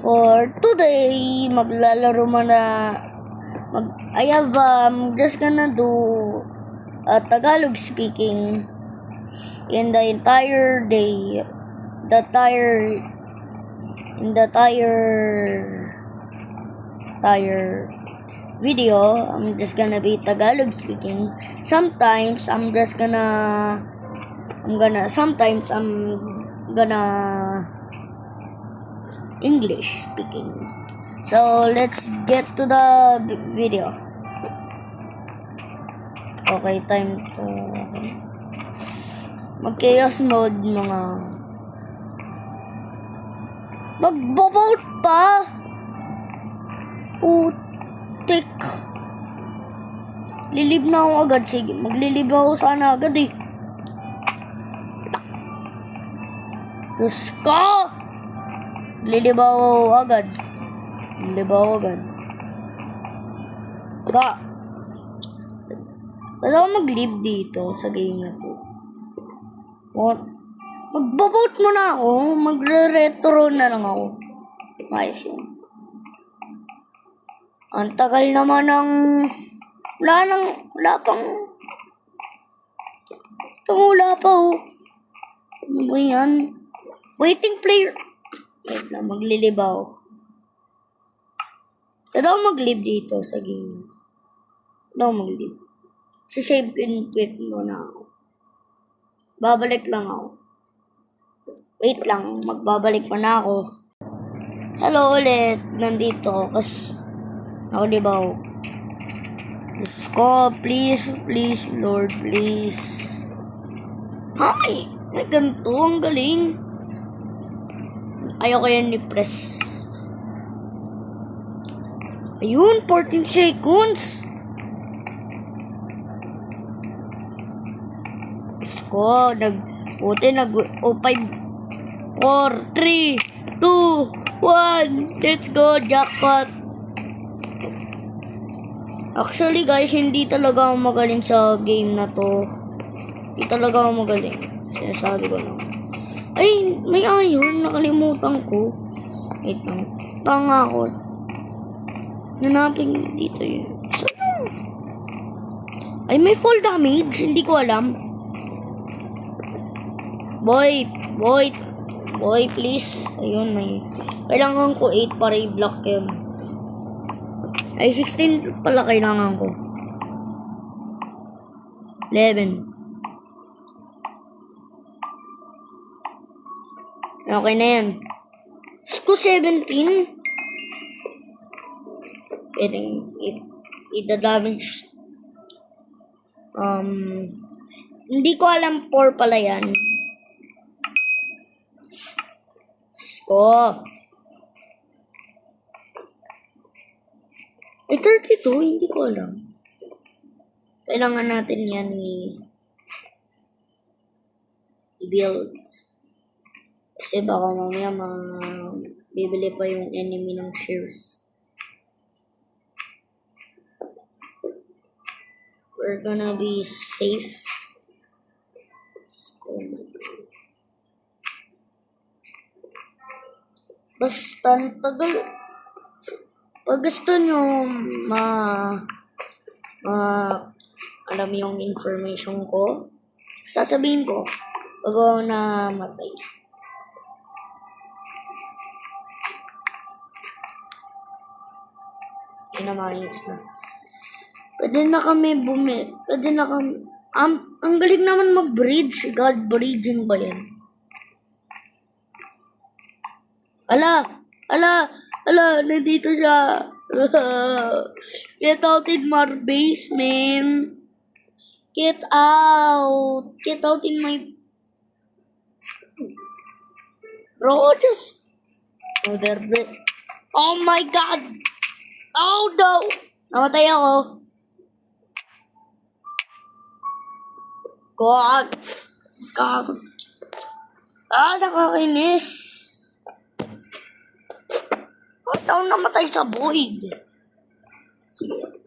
For today, maglalaro I'm just gonna do a Tagalog speaking in the entire day. In the entire video, I'm just gonna be Tagalog speaking. Sometimes I'm gonna English speaking. So let's get to the video. Okay, time to mag-chaos mode mga. Mag-vote pa! Putik. Lilib na ako agad. Sige, maglilib ako sana agad eh. Diyos ko! Lilib ako agad. Ba't ako mag-live dito sa game na to? What? Magbabout mo na ako. Magre-retro na lang ako. Ayos yun. Ang tagal naman ng... Wala pang... Tumula pa oh. Ano ba yan? Waiting player. Wait lang, maglilib ako. Ba't ako mag-live dito sa game? Ba't ako mag-live? Save and quit muna ako. Babalik lang ako. Wait lang, magbabalik pa na ako. Hello ulit, nandito ako. Ako diba ako? Diyos ko, please, Lord, please. Hi! May ganito, ang galing. Ayoko yan ni-press. Ayun, 14 seconds. Diyos ko, O5, 4, 3, 2, 1, let's go, jackpot. Actually guys, hindi talaga ako magaling sa game na to. Hindi talaga ako magaling. Sinasabi ko lang. Ay, may iron. Nakalimutan ko. Wait lang. Tanga ako. Nanapin dito yun. Saan? Ay, may fall damage. Hindi ko alam. Boy, please. Ayun, may... Kailangan ko 8 para i-block yun. Ay, 16 pala kailangan ko. 11. Okay na yan. Sco 17. Pwedeng i-damage. Hindi ko alam 4 pala yan. Sco. Ay, 32. Hindi ko alam. Kailangan natin yan i-build. Kasi baka mamaya bibili pa yung enemy ng shares. We're gonna be safe. Basta tagal. Pag gusto nyo alam yung information ko, sasabihin ko pag ako namatay. Inamayos na. Pwede na kami ang galing naman mag-bridge. God, bridging ba yan? Ala, nandito siya. Get out in my basement. Get out in my... Bro, just... Oh my God! Oh no! Namatay ako. God! Nakakainis. Ba't ako namatay sa void? Sige.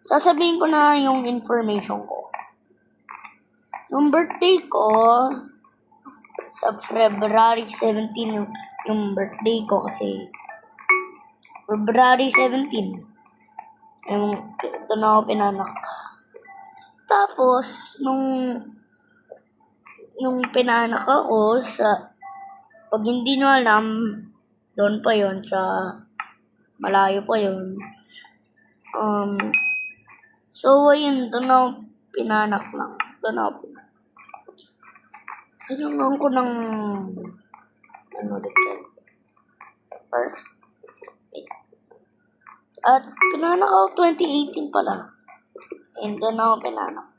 Sasabihin ko na yung information ko. Yung birthday ko, sa February 17 yung birthday ko kasi February 17. Doon ako pinanak. Tapos, nung pinanak ako pag hindi nyo alam, doon pa yon sa malayo pa yon. So, ayun, doon ako pinanak lang. Doon ako pinanak. Tinanong ko ng, first. At pinanak ako 2018 pala. And doon ako pinanak.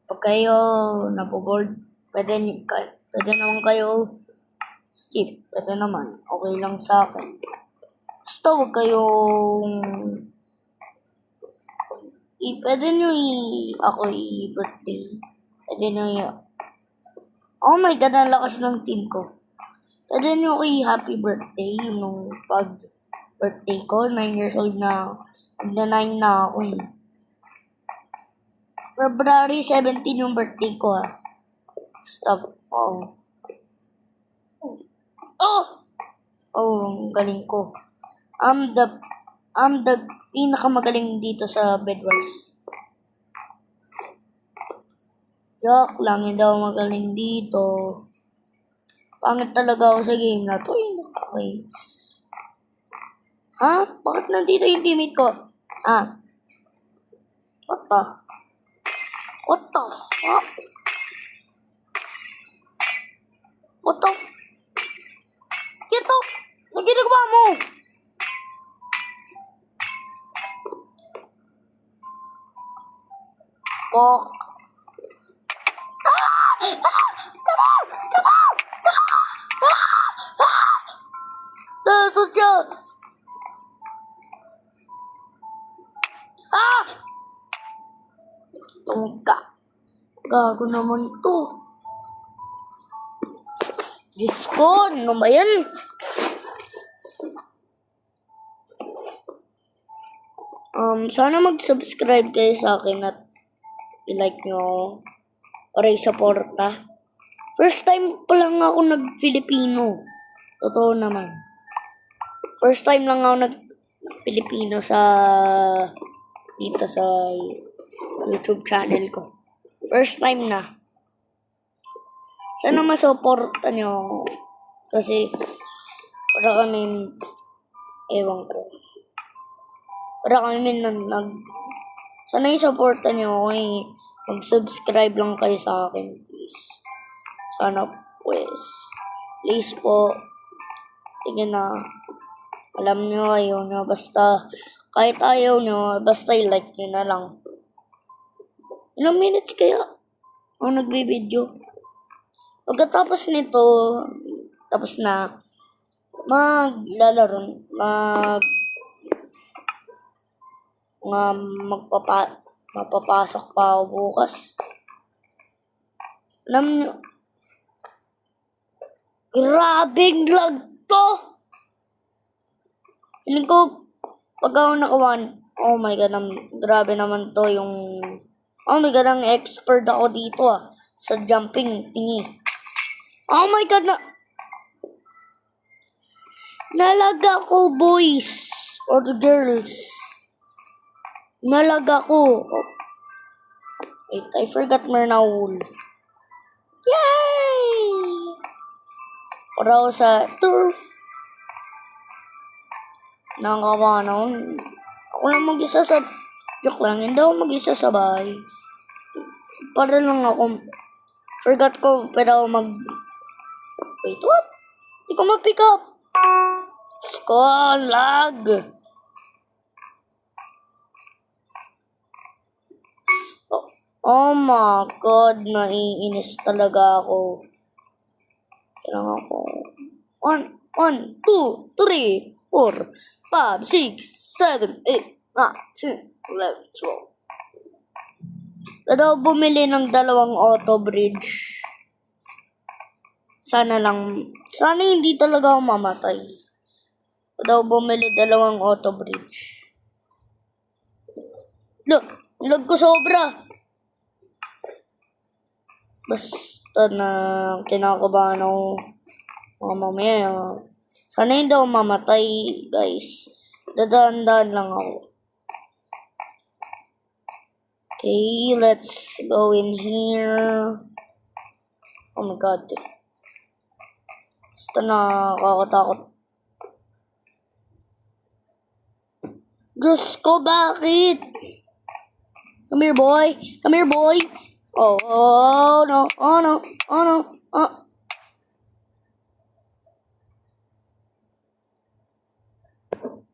Pag kayo naboboard, pwede naman kayo skip. Pwede naman. Okay lang sa akin. Basta huwag kayong pwede nyo ako i-birthday. Pwede nyo oh my God, ang lakas ng team ko. Pwede nyo ako happy birthday nung pag-birthday ko. 9 years old na. Magna-9 na ako eh. February 17 yung birthday ko ah. Stop. Oh, ang galing ko. I'm the pinakamagaling dito sa Bedwars. Joke lang, hindi ako magaling dito. Pangit talaga ako sa game na to. Ha? Bakit nandito yung teammate ko? What the fuck? Kito! Anong ginagawa mo? Fuck. Susya! Tungka. Gago naman to. Diyos ko, ano ba yan? Sana mag-subscribe kayo sa akin at i-like nyo or i-supporta. First time pa lang ako nag-Filipino. Totoo naman. First time lang ako nag-Filipino dito sa YouTube channel ko. First time na. Sana masuporta nyo. Kasi para kami, ewan ko. Para kami sana i-supporta nyo ako eh. Mag-subscribe lang kayo sa akin, please. Sana please po. Sige na. Alam nyo, ayaw nyo. Basta, kahit ayaw nyo, basta i-like nyo na lang. Ilang minutes kaya ako nagbe-video? Pagkatapos nito, tapos na, mapapasok pa ako bukas. Alam nyo, grabing lag to! Feeling ko, pag ako oh my God, grabe naman to yung, oh my God, ang expert ako dito sa jumping tingi. Oh my God, nalaga ko, boys or girls. Nalaga ko. Wait, I forgot my Naul. Yay! Para sa turf. Nakakawa naman. Ako lang mag-isa sa... Joke lang, hindi ako mag-isa sa bahay. Para lang ako... Forgot ko, pero ako Wait, what? Hindi ko ma-pick up. Lag. Oh my God, naiinis talaga ako. Kailangan ako. 1, 2, 3, 4, 5, 6, 7, 8, 9, 10, 11, 12. Pwede ako bumili ng 2 auto bridge. Sana hindi talaga ako mamatay. Pwede ako bumili 2 auto bridge. Lag ko sobra. Basta na kinakabahan ako. Mamaya, Sana hindi ako mamatay, guys. Dadaan-daan lang ako. Okay, let's go in here. Oh my god. Basta nakakatakot. Diyos ko, bakit? Come here, boy. Come here, boy. Oh no. Oh no. Oh no. Oh.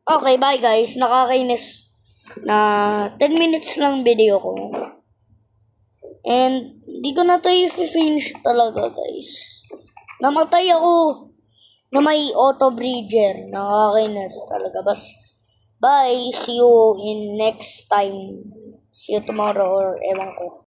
Okay, bye guys. Nakakainis na 10 minutes lang video ko. And di ko na to i-finish talaga, guys. Namatay ako na may auto-breeder. Nakakainis talaga. Bye. See you in next time. See you tomorrow or ewan ko.